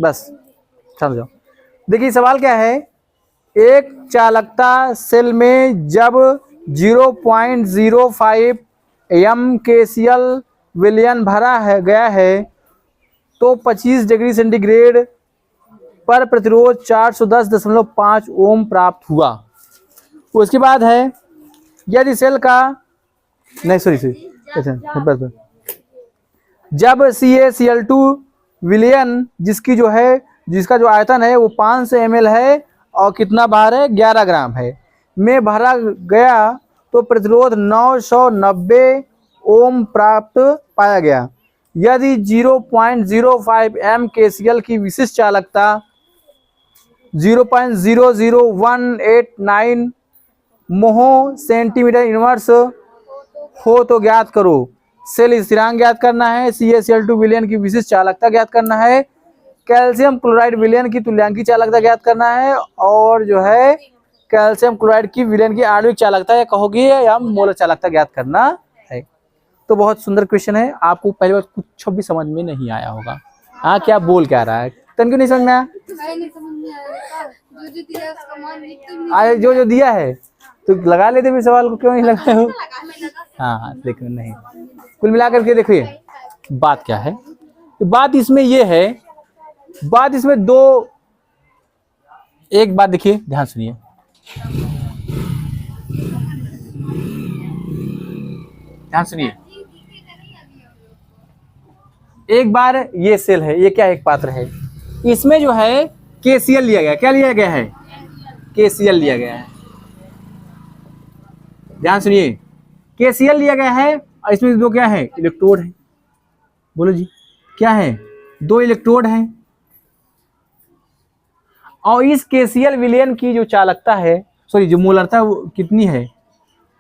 बस समझो। देखिए सवाल क्या है, एक चालकता सेल में जब 0.05 MkCl विलयन भरा है गया है तो 25 डिग्री सेंटीग्रेड पर प्रतिरोध 410.5 ओम प्राप्त हुआ। उसके बाद है यदि सेल का नहीं सॉरी जब CaCl2 विलयन जिसका जो आयतन है वो 500 ml है और कितना भार है 11 ग्राम है में भरा गया तो प्रतिरोध 990 ओम प्राप्त पाया गया। यदि 0.05 MkCl की विशिष्ट चालकता 0.00189 मोहो सेंटीमीटर इनवर्स हो तो ज्ञात करो। सेल स्थिरांक ज्ञात करना है, CaCl2 विलयन की विशिष्ट चालकता ज्ञात करना है, कैल्शियम क्लोराइड विलयन की तुल्यांकी चालकता ज्ञात करना है और जो है कैल्शियम क्लोराइड की विलयन की आणविक चालकता या कहोगे या मोलर चालकता ज्ञात करना है। तो बहुत सुंदर क्वेश्चन है। आपको पहली बार कुछ भी समझ में नहीं आया होगा। हाँ क्या बोल क्या रहा है, तन क्यों नहीं समझ में आया? जो दिया है तो लगा लेते भी सवाल को, क्यों नहीं लगाए हो? हाँ लेकिन नहीं। कुल मिलाकर के देखिए बात क्या है, बात इसमें ये है, बात इसमें दो, एक बात देखिए ध्यान सुनिए, ध्यान सुनिए। एक बार ये सेल है, ये क्या एक पात्र है, इसमें जो है KCl लिया गया, क्या लिया गया है? KCl लिया गया है। ध्यान सुनिए, KCl लिया गया है और इसमें दो क्या है? इलेक्ट्रोड है। बोलो जी क्या है? दो इलेक्ट्रोड हैं और इस KCl विलयन की जो चालकता है, सॉरी जो मोलरता कितनी है,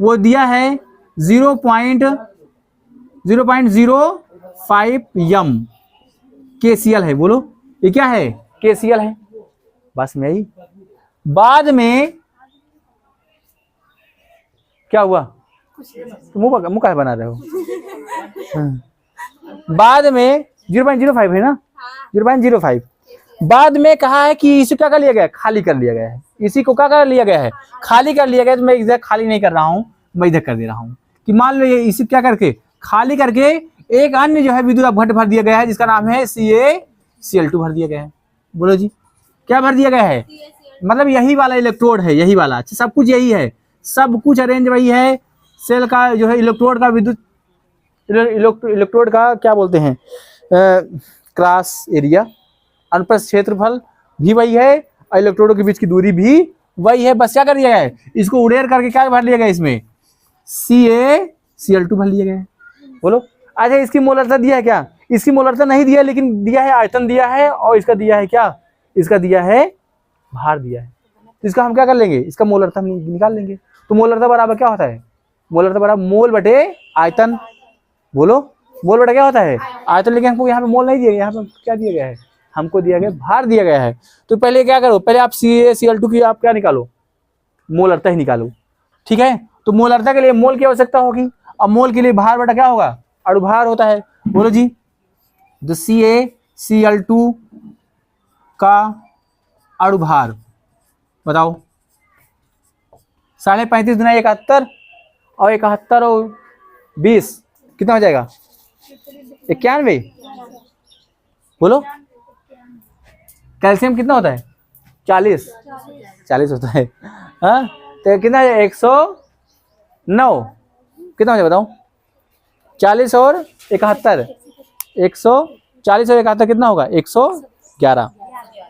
वो दिया है 0.05 यम KCl है। बोलो ये क्या है? KCl है। बस में आई। बाद में क्या हुआ? मुंह का बना रहे हो? बाद में 0.05 है ना, 0.05। बाद में कहा है कि इसे क्या कर लिया गया? खाली कर लिया गया है। इसी को क्या कर लिया गया है? खाली कर लिया गया। तो मैं इधर खाली नहीं कर रहा हूं, मैं इधर कर दे रहा हूं कि मान लो ये इसे क्या करके खाली करके एक अन्य जो है विद्युत अपघट्ट भर दिया गया है जिसका नाम है CaCl2 भर दिया गया है। बोलो जी क्या भर दिया गया है? मतलब यही वाला इलेक्ट्रोड है, यही वाला। अच्छा सब कुछ यही है, सब कुछ अरेंज वही है। सेल का जो है इलेक्ट्रोड का विद्युत इलेक्ट्रोड का क्या बोलते हैं, क्रॉस एरिया, अनुप्रस्थ क्षेत्रफल भी वही है और इलेक्ट्रोडों के बीच की दूरी भी वही है। बस क्या कर दिया गया है? इसको उड़ेर करके क्या भर लिया गया? इसमें CaCl2 भर लिया गया है। बोलो अच्छा इसकी मोलरता दिया है क्या? इसकी मोलरता नहीं दिया, लेकिन दिया है आयतन दिया है और इसका दिया है क्या? इसका दिया है भार दिया है। तो इसका हम क्या कर लेंगे? इसका मोलरता हम निकाल लेंगे। तो मोलरता बराबर क्या होता है? मोलरता बराबर मोल बटे आयतन। बोलो मोल बटा क्या होता है? आयतन। लेकिन हमको यहाँ पे मोल नहीं दिया गया, यहाँ पे क्या दिया गया है? हमको दिया गया भार दिया गया है। तो पहले क्या करो, पहले आप CaCl2 की आप क्या निकालो? मोलरता ही निकालो। ठीक है, तो मोलरता के लिए मोल की आवश्यकता होगी और मोल के लिए भार बटा क्या होगा? अणुभार होता है। बोलो जी तो CaCl2 का अणुभार बताओ। 35.5 गुना 71 और 71 और 20 कितना हो जाएगा? 91। बोलो कैल्शियम कितना होता है? 40 होता है। हाँ तो कितना है? 109 कितना हो जाएगा बताओ? 40 और 71, 140 और 71 कितना होगा? 111।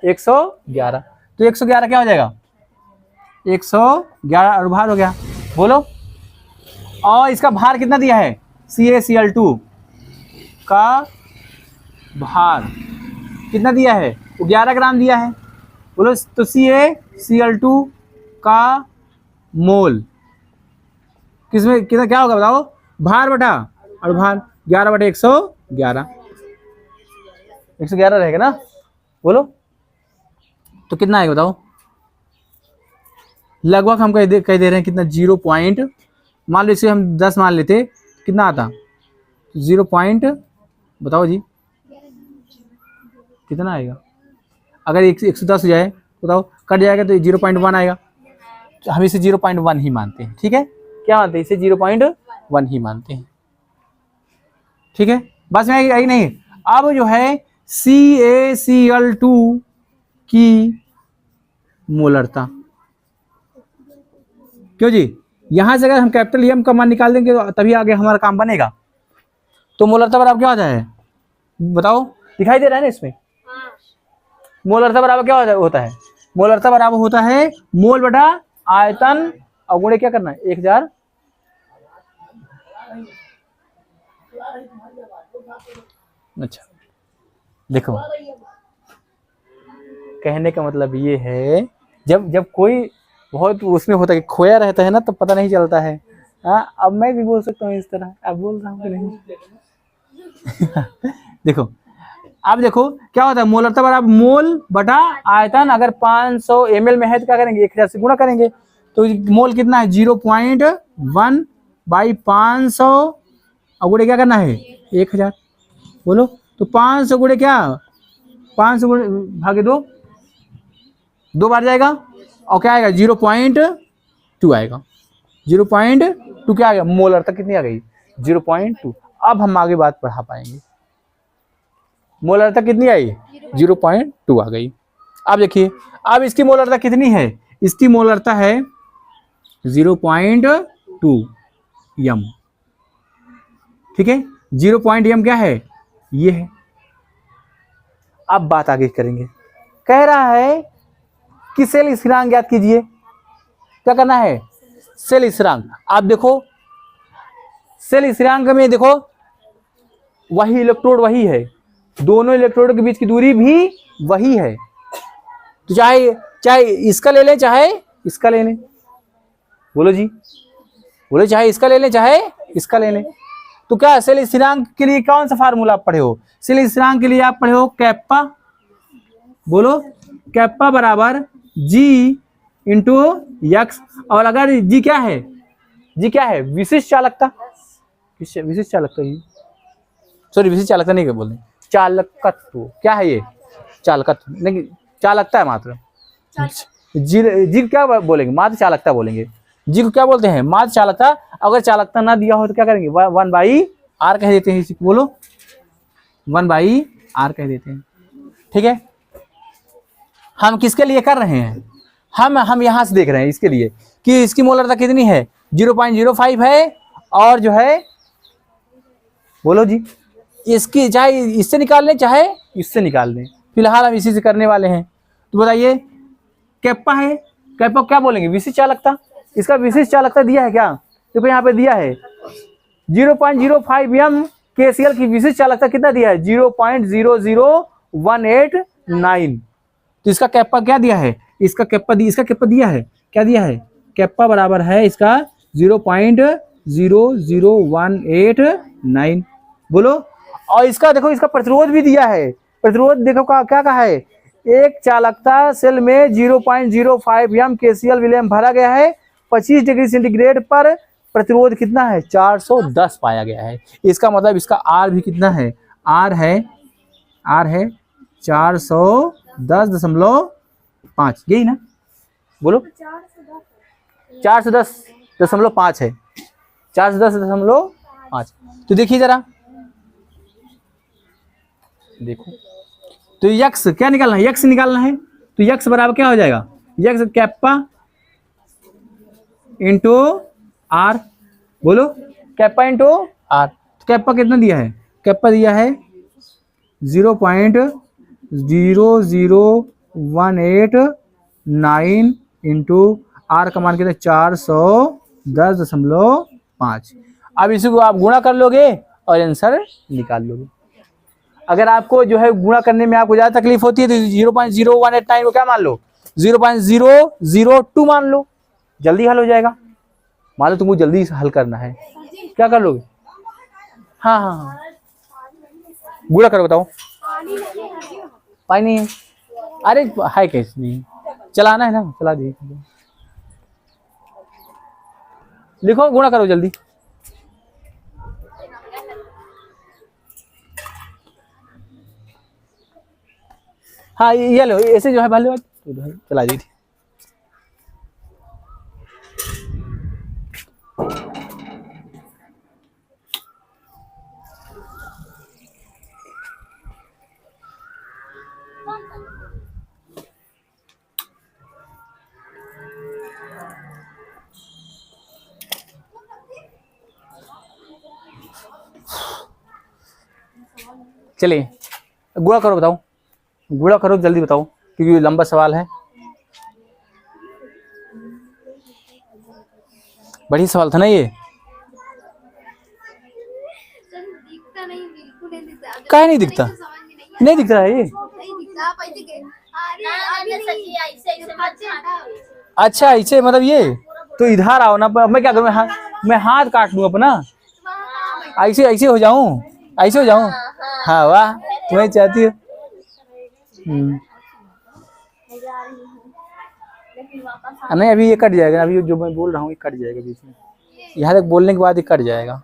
111 तो 111 क्या हो जाएगा? 111 अणुभार हो गया। बोलो और इसका भार कितना दिया है? CaCl2 का भार कितना दिया है? वो 11 ग्राम दिया है। बोलो तो CaCl2 का मोल किसमें कितना क्या होगा बताओ? भार बटा अणुभार 11 बटे 111, 111 रहेगा ना। बोलो तो कितना आएगा बताओ? लगभग हम कह दे रहे हैं कितना? 0 पॉइंट मान लो, इसे हम 10 मान लेते कितना आता? 0 पॉइंट, बताओ जी कितना आएगा? अगर 110 हो जाए बताओ, कट जाएगा तो 0.1 आएगा। तो हम इसे 0.1 ही मानते हैं, ठीक है? क्या मानते हैं? इसे 0.1 ही मानते हैं, ठीक है? बस में आई नहीं। अब जो है CaCl2 की मोलरता, क्यों जी? यहां से अगर हम कैपिटल एम का मान निकाल देंगे तो तभी आगे हमारा काम बनेगा। तो मोलरता बराबर क्या होता है बताओ? दिखाई दे रहा है ना इसमें? मोलरता बराबर क्या होता है? मोलरता बराबर होता है मोल बटा आयतन और गुणे क्या करना है 1000। अच्छा देखो, कहने का मतलब ये है जब कोई बहुत उसमें होता है कि खोया रहता है ना तो पता नहीं चलता है। हाँ, अब मैं भी बोल सकता हूँ इस तरह, अब बोल रहा हूँ कि नहीं? देखो, अब देखो क्या होता है, मोलरता बराबर मोल बटा आयतन। अगर 500 ml में है तो क्या करेंगे 1000 से गुणा करेंगे, तो मोल कितना है 0.1 बाई 500 और गुणे क्या करना है 1000। बोलो तो 500 गुणे क्या, 500 गुणे भागे 2 बार जाएगा और क्या आएगा 0.2 आएगा। 0.2 क्या आ गया? मोलरता कितनी आ गई 0.2। अब हम आगे बात बढ़ा पाएंगे। मोलरता कितनी आई 0.2 आ गई। अब देखिए, अब इसकी मोलरता कितनी है? इसकी मोलरता है 0.2 m, ठीक है? 0.m क्या है? ये है। अब बात आगे करेंगे। कह रहा है कि सेल स्थिरांक ज्ञात कीजिए। क्या करना है? सेल स्थिरांक। आप देखो सेल स्थिरांक में देखो वही इलेक्ट्रोड वही है, दोनों इलेक्ट्रोड के बीच की दूरी भी वही है। तो चाहे इसका ले लें चाहे इसका ले लें, बोलो जी, बोलो चाहे इसका ले लें चाहे इसका ले लें। तो क्या सेल स्थिरांक के लिए कौन सा फार्मूला आप पढ़े हो? सेल स्थिरांक के लिए आप पढ़े हो कैप्पा। बोलो कैप्पा बराबर G इंटू यक्स। और अगर G क्या है? G क्या है? विशिष्ट चालकता। विशिष्ट चालकता, सॉरी विशिष्ट चालकता नहीं बोल रहे, चालकत्व। क्या है ये? चालकत्व नहीं, चालकता है मात्र। जी क्या बोलेंगे? मात्र चालकता बोलेंगे। जी को क्या बोलते हैं? मात्र चालकता। अगर चालकता ना दिया हो तो क्या करेंगे? 1/r कह देते हैं इसी को। बोलो 1/r कह देते हैं, ठीक है? हम किसके लिए कर रहे हैं? हम यहां से देख रहे हैं इसके लिए कि इसकी मोलरता कितनी है 0.05 है। और जो है बोलो जी, इसकी चाहे इससे निकाल लें चाहे इससे निकाल लें, फिलहाल हम इसी से करने वाले हैं। तो बताइए कैप्पा है, कैप्पा क्या बोलेंगे? विशिष्ट चालकता। इसका विशिष्ट चालकता दिया है क्या? देखो यहाँ पे दिया है 0.05 m KCl की विशिष्ट चालकता कितना दिया है? 0.00189। तो इसका कैप्पा क्या दिया है? इसका कैप्पा दिया है, क्या दिया है? कैप्पा बराबर है इसका 0.00189। बोलो, और इसका देखो इसका प्रतिरोध भी दिया है। प्रतिरोध देखो क्या कहा है? एक चालकता सेल में 0.05 m KCl विलयन भरा गया है। 25 डिग्री सेंटीग्रेड पर प्रतिरोध कितना है? 410 पाया गया है। इसका मतलब इसका R भी कितना है? R है 410.5, यही ना? बोलो 410.5 है, 410.5। तो देखिए जरा, देखो तो यक्स क्या निकालना है? यक्स निकालना है। तो यक्स बराबर क्या हो जाएगा? यक्स कैप्पा इंटू आर। बोलो कैप्पा इंटू आर। तो कैप्पा कितना दिया है? कैप्पा दिया है 0.00189 इंटू आर का मान कितना? 410.5। अब इसी को आप गुणा कर लोगे और आंसर निकाल लोगे। अगर आपको जो है गुणा करने में आपको ज्यादा तकलीफ होती है तो 0.0189 को क्या मान लो? 0.002 मान लो, जल्दी हल हो जाएगा। मान लो तुमको जल्दी हल करना है, क्या कर लोगे? हाँ, गुणा करो, बताओ। पानी नहीं है? अरे है कैसे नहीं, चलाना है ना, चला दीजिए। लिखो गुणा करो जल्दी। हाँ ये लो, ऐसे जो है भले चला दी थी। चलिए गुणा करो, बताओ गुणा करो जल्दी बताओ, क्योंकि लंबा सवाल है। बढ़िया सवाल था ना ये। काहे नहीं दिखता? नहीं दिख रहा है ये। अच्छा ऐसे मतलब ये तो इधर आओ ना। मैं क्या करूँ, मैं हाथ काट लूँ अपना, ऐसे ऐसे हो जाऊं, ऐसे हो जाऊं। हाँ वाह, तुम्हें चाहती हो। नहीं अभी ये कट जाएगा, अभी जो मैं बोल रहा हूँ ये कट जाएगा बीच में, यहाँ तक बोलने के बाद ये कट जाएगा।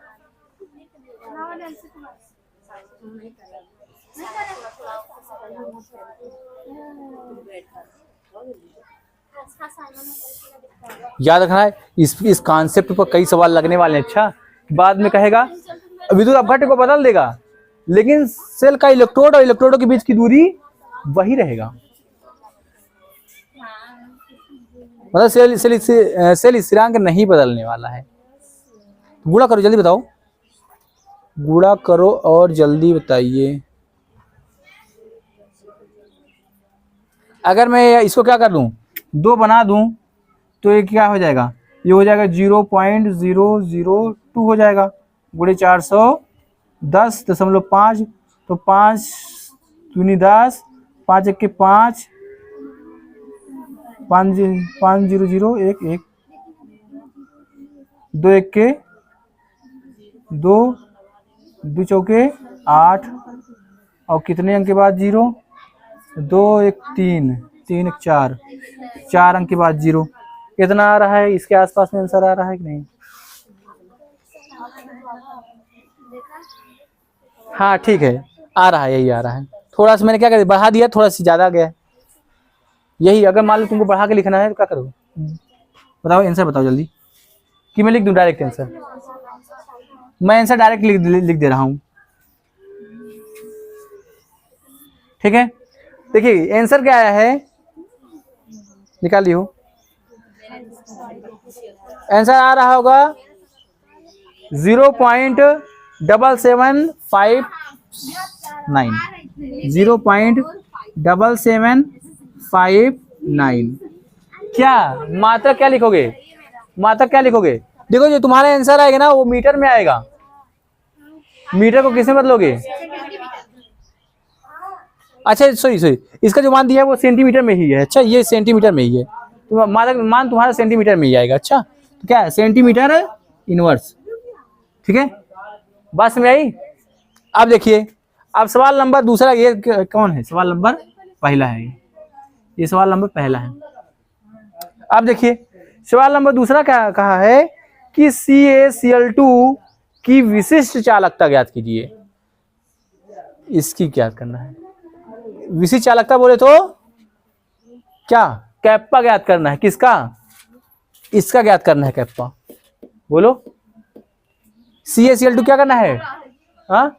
याद रखना है इस कॉन्सेप्ट पर कई सवाल लगने वाले हैं। अच्छा बाद में कहेगा विद्युत अपघट्य को बदल देगा, लेकिन सेल का इलेक्ट्रोड और इलेक्ट्रोडों के बीच की दूरी वही रहेगा। मतलब सेल स्थिरांक नहीं बदलने वाला है। गुणा करो जल्दी बताओ, गुणा करो और जल्दी बताइए। अगर मैं इसको क्या कर दूं, 2 बना दूं तो ये क्या हो जाएगा, ये हो जाएगा 0.002 हो जाएगा, गुणे 410.5 तो 5 दूनी 10, 5 1 के 5, 5 0 0 1 1, 2 1 के 2, 2 चौके 8 और कितने अंक के बाद 0, 2 1 3, 3 1 4, 4 अंक के बाद 0। कितना आ रहा है, इसके आसपास में आंसर आ रहा है कि नहीं? हाँ ठीक है आ रहा है, यही आ रहा है। थोड़ा सा मैंने क्या कर बढ़ा दिया, थोड़ा सा ज्यादा गया यही। अगर मान लो तुमको बढ़ा के लिखना है तो क्या करोगे, बताओ आंसर बताओ जल्दी, कि मैं लिख दूं डायरेक्ट आंसर? मैं आंसर डायरेक्ट लिख दे रहा हूं, ठीक है। देखिए आंसर क्या आया है, निकाल लियो। आंसर आ रहा होगा 0.7759, 0.7759। क्या मात्रक क्या लिखोगे, मात्रक क्या लिखोगे? देखो जो तुम्हारा आंसर आएगा ना वो मीटर में आएगा। मीटर को किसमें बदलोगे? अच्छा सॉरी इसका जो मान दिया है वो सेंटीमीटर में ही है। अच्छा ये सेंटीमीटर में ही है, तो मान तुम्हारा सेंटीमीटर में ही आएगा। अच्छा तो क्या है, सेंटीमीटर इनवर्स, ठीक है। बात समझ आई? अब देखिए, अब सवाल नंबर दूसरा, ये कौन है, सवाल नंबर पहला है ये सवाल नंबर पहला है। अब देखिए सवाल नंबर दूसरा क्या कहा है कि CaCl2 की विशिष्ट चालकता ज्ञात कीजिए। इसकी क्या करना है, विशिष्ट चालकता बोले तो क्या, कैप्पा ज्ञात करना है। किसका? इसका ज्ञात करना है कैप्पा। बोलो CaCl2 क्या करना है, हाँ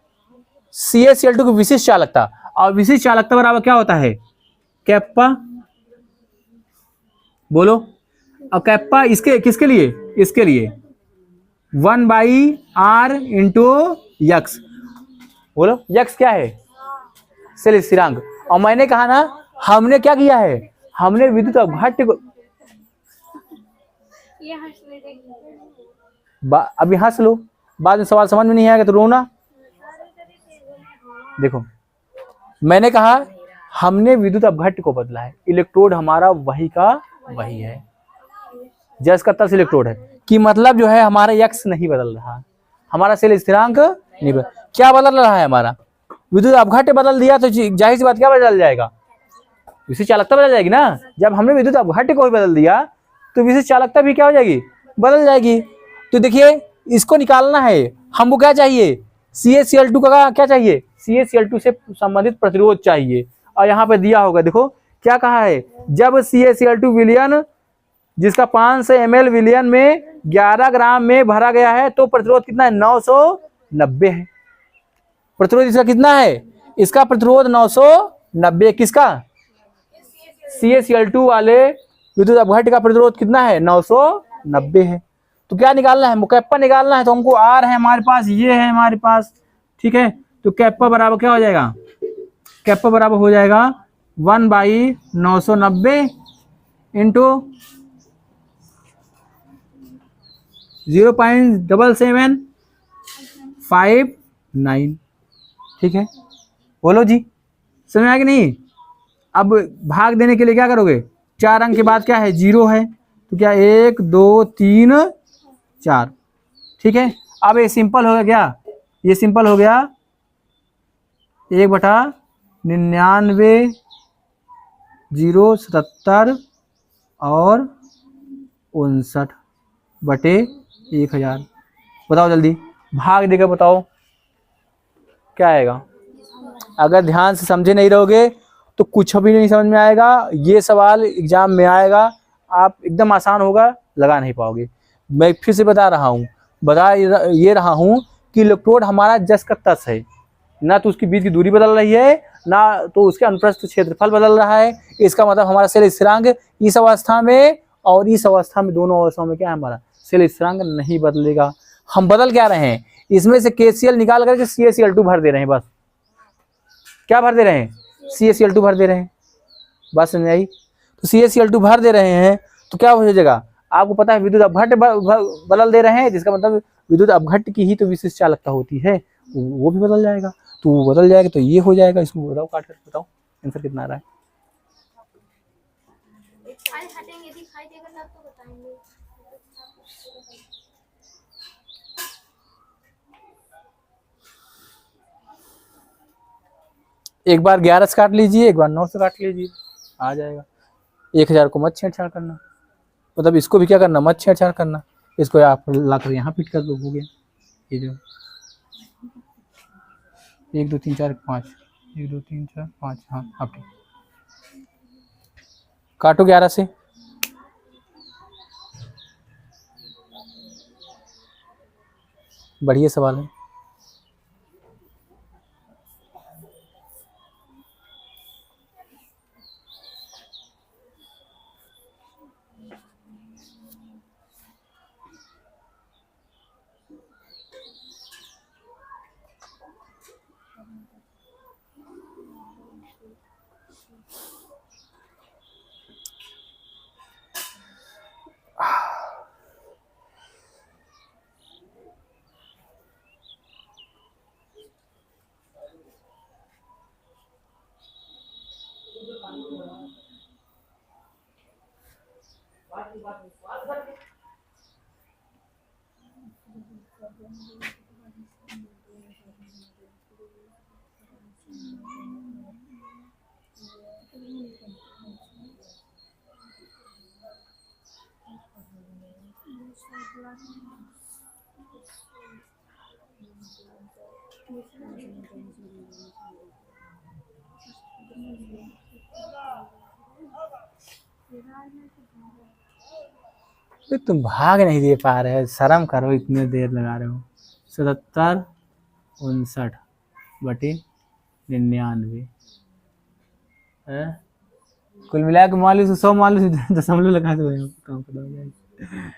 CaCl2 की विशिष्ट चालकता, और विशिष्ट चालकता बराबर क्या होता है, कैप्पा। बोलो, और कैप्पा इसके किसके लिए, इसके लिए 1/r इंटू यक्स। बोलो यक्स क्या है, सेल स्थिरांक। और मैंने कहा ना हमने क्या किया है, हमने विद्युत अपघट्य को अभी हंस लो, बाद में सवाल समझ में नहीं आएगा तो रोना। देखो मैंने कहा हमने विद्युत अपघट्य को बदला है, इलेक्ट्रोड हमारा वही का वही है, जस का तस इलेक्ट्रोड है, कि मतलब जो है हमारा यक्स नहीं बदल रहा, हमारा सेल स्थिरांक नहीं बदल। क्या बदल रहा है, हमारा विद्युत अपघट्य बदल दिया तो जाहिर सी बात क्या बदल जाएगा, विशिष्ट चालकता बदल जाएगी ना। जब हमने विद्युत अपघट्य को भी बदल दिया तो विशिष्ट चालकता भी क्या हो जाएगी, बदल जाएगी। तो देखिए इसको निकालना है हमको, क्या चाहिए, CaCl2 का क्या चाहिए, CaCl2 से संबंधित प्रतिरोध चाहिए, और यहाँ पे दिया होगा, देखो क्या कहा है, जब CaCl2 विलयन जिसका 500 ml विलयन में 11 ग्राम में भरा गया है तो प्रतिरोध कितना है, 990 है। प्रतिरोध इसका कितना है, इसका प्रतिरोध 990, किसका, CaCl2 वाले विद्युत अपघट्य का प्रतिरोध कितना है, 990 है। तो क्या निकालना है, कैप्पा निकालना है। तो हमको आर है हमारे पास, ये है हमारे पास, ठीक है। तो कैप्पा बराबर क्या हो जाएगा, कैप्पा बराबर हो जाएगा 1/990 इंटू 0.7759, ठीक है। बोलो जी, समझ आया कि नहीं। अब भाग देने के लिए क्या करोगे, 4 अंक के बाद क्या है, 0 है, तो क्या 1 2 3 4, ठीक है। अब ये सिंपल हो गया, क्या ये सिंपल हो गया, 1/99 077 और 59/1000। बताओ जल्दी, भाग देकर बताओ क्या आएगा। अगर ध्यान से समझे नहीं रहोगे तो कुछ भी नहीं समझ में आएगा। ये सवाल एग्जाम में आएगा, आप एकदम आसान होगा, लगा नहीं पाओगे। मैं फिर से बता रहा हूँ, ये रहा हूँ कि इलेक्ट्रोड हमारा जस का तस है, ना तो उसके बीच की दूरी बदल रही है, ना तो उसके अनुप्रस्थ क्षेत्रफल बदल रहा है। इसका मतलब हमारा सेल स्थिरांक इस अवस्था में और इस अवस्था में, दोनों अवस्थाओं में क्या है, हमारा सेल स्थिरांक नहीं बदलेगा। हम बदल क्या रहे हैं, इसमें से KCl निकाल करके CaCl2 भर दे रहे हैं, बस। क्या भर दे रहे हैं, CaCl2 भर दे रहे हैं, बस समझ आई। तो CaCl2 भर दे रहे हैं तो क्या हो जाएगा, आपको पता है विद्युत अपघट्य बदल दे रहे हैं, जिसका मतलब विद्युत अपघट्य की ही तो विशिष्ट चालकता होती है, वो भी बदल जाएगा। तो वो बदल जाएगा तो ये हो जाएगा। इसको बताओ, काट कर बताओ आंसर कितना आ रहा है। एक बार 11 से काट लीजिए, एक बार 9 से काट लीजिए, आ जाएगा। 1000 को मत छेड़छाड़ करना, मतलब इसको भी क्या करना, मत छेड़छाड़ करना। इसको आप लाकर यहाँ फिट कर दो, हो गया। ये जो 1 2 3 4 5, 1 2 3 4 5, हाँ अब ठीक। काटो 11 से, बढ़िया सवाल है। तुम भाग नहीं दे पा रहे हो, शर्म करो, इतने देर लगा रहे हो। 77 59/99 है, कुल मिला के मान लो 100 मान लो, दशमलव लगा दो, काम पता हो जाएगा।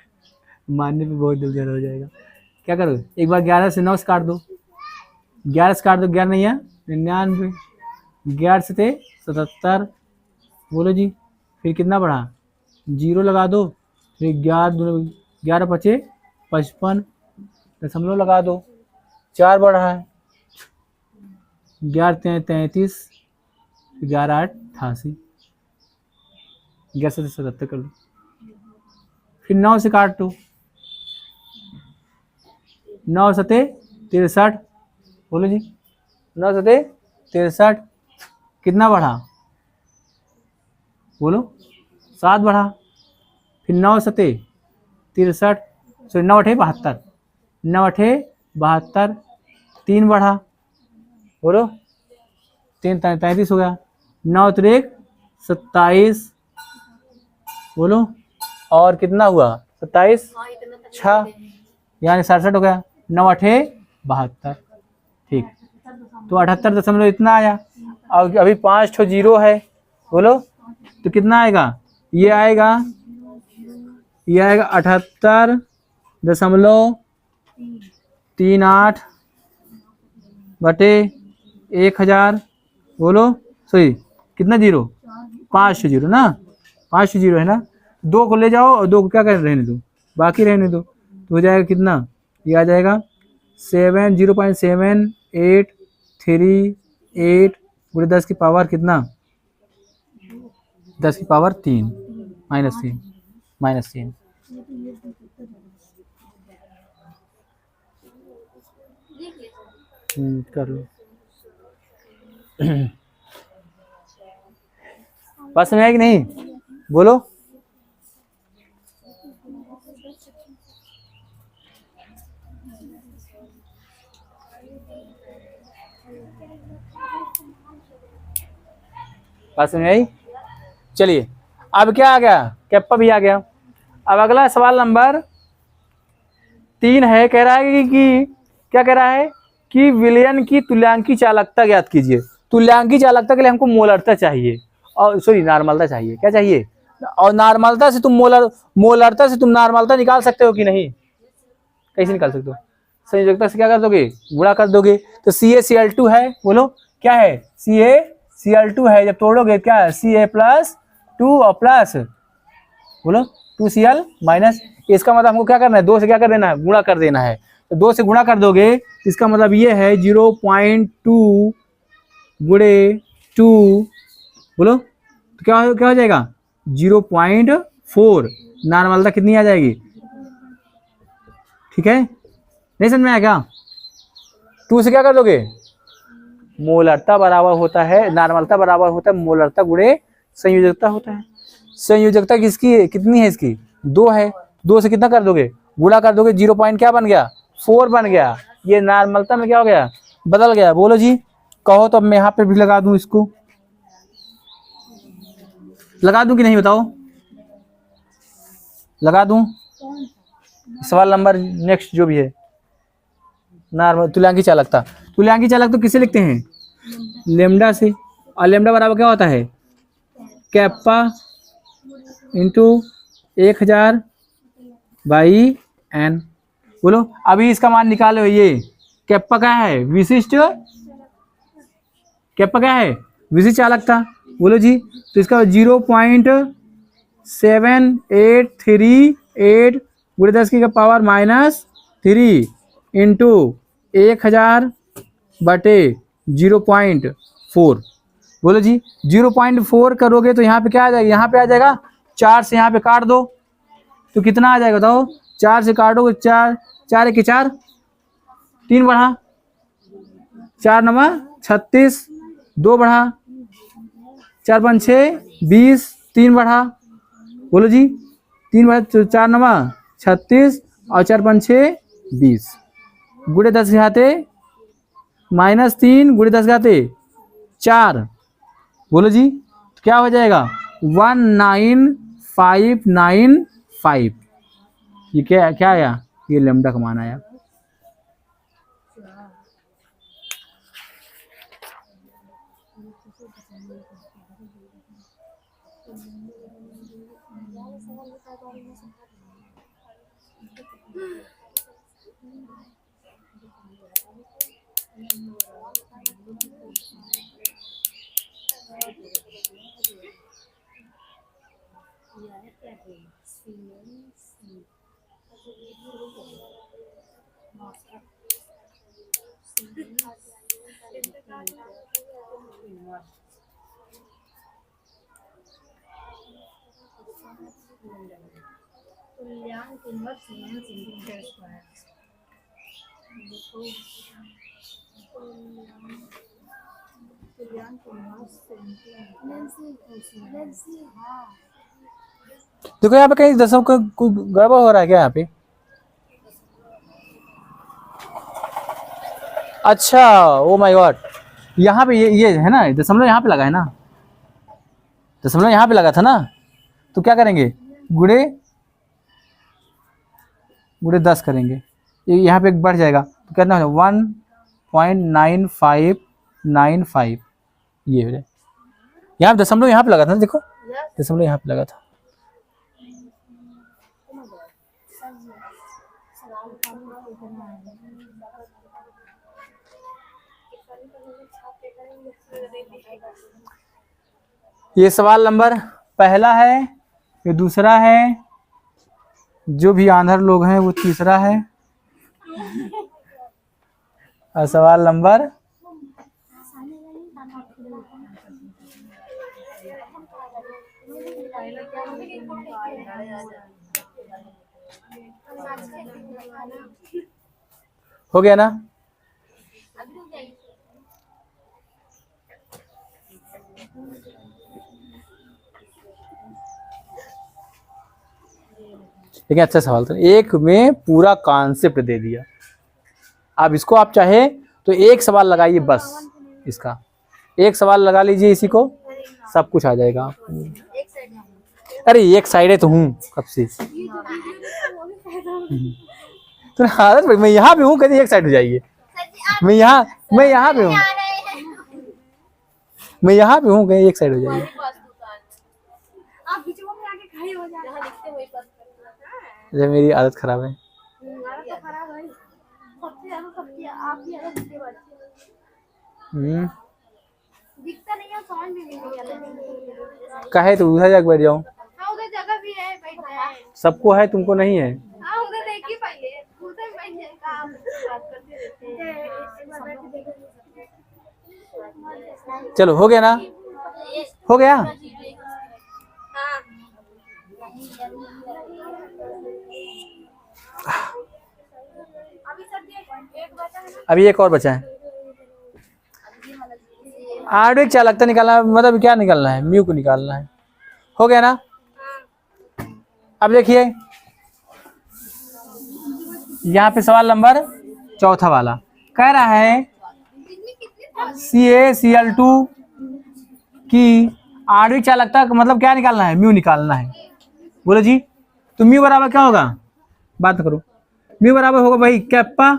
मानने पे बहुत जल्दी हो जाएगा। क्या करो, एक बार 11 से 9 से काट दो, 11 से काट दो, 11 नहीं है 99, 11 से थे 77, बोलो जी, फिर कितना बढ़ा, 0 लगा दो, फिर 11 बचे 55, दशमलव लगा दो, 4 बढ़ा है, 11 33, 11 8 88, 11 से 77 कर दो, फिर 9 से काट दो, 9 सते 63, बोलो जी, 9 सते 63, कितना बढ़ा, बोलो, 7 बढ़ा, फिर 9 सते 63, सॉरी 9 अठे 72, 9 अठे 72, 3 बढ़ा, बोलो 3 33 हो गया, 9 त्रिक 27, बोलो, और कितना हुआ 27, 6 यानी 67 हो गया। 9 8 72, ठीक। तो 78 दशमलव इतना आया। और अभी 5 ठो जीरो है, बोलो तो कितना आएगा? ये आएगा 78.38 बटे 1000, बोलो सही कितना जीरो? 5 जीरो ना, 5 जीरो है ना। 2 को ले जाओ और 2 को क्या कर रहने दो, बाकी रहने दो। तो हो जाएगा कितना? ये आ जाएगा 0.7838 पूरे 10 की पावर कितना? 10 की पावर 3 -3 -3। कर लो। बात समझ आई कि नहीं? बोलो। बात समझ आई? चलिए अब क्या आ गया? कैप्पा भी आ गया। अब अगला सवाल नंबर 3 है। कह रहा है कि क्या कह रहा है कि विलयन की तुल्यांकी चालकता ज्ञात कीजिए। तुल्यांकी चालकता के लिए हमको मोलरता चाहिए, और सॉरी नॉर्मलता चाहिए। क्या चाहिए? और नॉर्मलता से तुम मोलरता से तुम नॉर्मलता निकाल सकते हो कि नहीं? कैसे निकाल सकते हो? संयोजकता से क्या कर दोगे? गुणा कर दोगे। तो CaCl2 है, बोलो क्या है? CaCl2 है। जब तोड़ोगे क्या है? Ca+2 और प्लस, बोलो 2Cl माइनस। इसका मतलब हमको क्या करना है? 2 से क्या कर देना है? गुणा कर देना है। तो 2 से गुणा कर दोगे, इसका मतलब ये है 0.2 गुणे 2, बोलो तो क्या हो जाएगा? 0.4। नॉर्मलता कितनी आ जाएगी? ठीक है, नहीं समझ में आया क्या? 2 से क्या कर दोगे? मोलरता बराबर होता है, नॉर्मलता बराबर होता है मोलरता गुणे संयोजकता होता है। संयोजकता किसकी कितनी है? इसकी 2 है। 2 से कितना कर दोगे? गुणा कर दोगे। 0 पॉइंट क्या बन गया? 4 बन गया। ये नॉर्मलता में क्या हो गया? बदल गया। बोलो जी, कहो तो अब मैं यहाँ पे भी लगा दूं, इसको लगा दूं कि नहीं बताओ? लगा दूं। सवाल नंबर नेक्स्ट जो भी है, नॉर्मल तुल्यांकी चालकता। तुल्यांकी चालकता किसे लिखते हैं? लेमडा से। और लेमडा बराबर क्या होता है? Kappa into 1000 by n। बोलो अभी इसका मान निकालो। ये कैप्पा क्या है? विशिष्ट। कैप्पा क्या है? विशिष्ट चालकता। बोलो जी, तो इसका 0.7838 गुणे 10 की पावर -3 इंटू 1000 बटे 0.4। बोलो जी 0.4 करोगे तो यहाँ पे क्या आ जाएगा? यहाँ पे आ जाएगा 4 से यहाँ पे काट दो तो कितना आ जाएगा बताओ? 4 से काटोगे 4 4 1 4, 3 बढ़ा 4 9 36, 2 बढ़ा 4 5 6 20, 3 बढ़ा, बोलो जी 3 बढ़ा 4 9 36 और 4 5 6 20 गुणे 10 घाते -3 गुणे 10 घाते 4। बोलो जी तो क्या हो जाएगा? 19595। ये क्या क्या आया? ये लैम्डा का मान आया। देखो यहाँ पे कहीं दशम का कुछ गड़बड़ हो रहा है क्या यहाँ पे? अच्छा, ओ माय गॉड, यहाँ पे ये है ना दशमलव यहाँ पे लगा है ना, दशमलव यहाँ पे लगा था ना, तो क्या करेंगे, गुणे 10 करेंगे, ये यहाँ पे एक बढ़ जाएगा तो कितना हो जाएगा 1.9595, ये हो जाए। यहाँ दशमलव यहाँ पे लगा था ना, देखो दशमलव यहाँ पे लगा था। ये सवाल नंबर पहला है, ये दूसरा है, जो भी आंधर लोग हैं वो तीसरा है, और सवाल नंबर हो गया ना। लेकिन अच्छा सवाल था, एक में पूरा कॉन्सेप्ट दे दिया। अब इसको आप चाहे तो एक सवाल लगाइए, बस इसका एक सवाल लगा लीजिए, इसी को सब कुछ आ जाएगा। अरे एक साइड है तो हूँ कब से, तो आदत, मैं यहाँ पे हूँ, कभी एक साइड हो जाइए। मैं यहाँ पे हूँ, मैं यहाँ पे हूँ, कहीं एक साइड हो जाइए। अच्छा, मेरी आदत खराब है। कहे तो उधर जाके बैठ जाऊं, सबको है, तुमको नहीं है। चलो हो गया ना, हो गया। अभी एक और बचा है, आणविक चालकता निकालना, मतलब क्या निकालना है, म्यू को निकालना है। हो गया ना। अब देखिए यहाँ पे सवाल नंबर चौथा वाला कह रहा है CaCl2 की आणविक चालकता का मतलब क्या निकालना है, म्यू निकालना है। बोलो जी, तो म्यू बराबर क्या होगा, बात करो। म्यू बराबर होगा भाई कैप्पा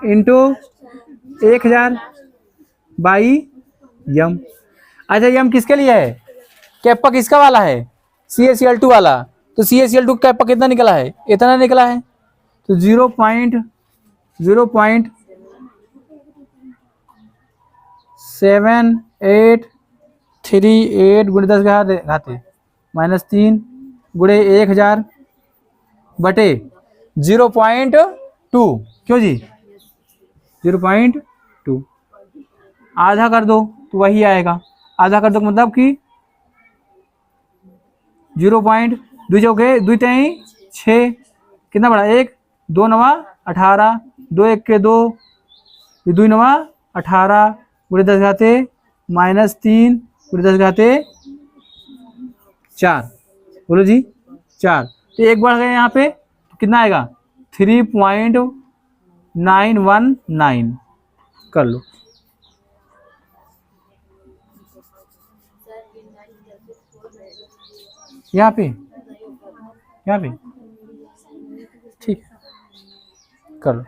इंटू 1000 बाई यम। अच्छा, यम किसके लिए है, कैप्पा किसका वाला है, CaCl2 वाला। तो CaCl2 कैप्पा कितना निकला है, इतना निकला है, तो 0.7838 गुणे 10 घाते -3 गुणे 1000 बटे 0.2, क्यों जी 0.2, आधा कर दो तो वही आएगा। आधा कर दो मतलब कि 0.2 चौके 2 3 6, कितना बड़ा, 1 2 9 18, 2 1 के 2, 2 9 18 गुणे 10 घाते -3 गुणे 10 घाते 4। बोलो जी 4, तो एक बढ़ गए यहाँ पे, तो कितना आएगा 3.919 कर लो। यहाँ पे ठीक है, कर लो।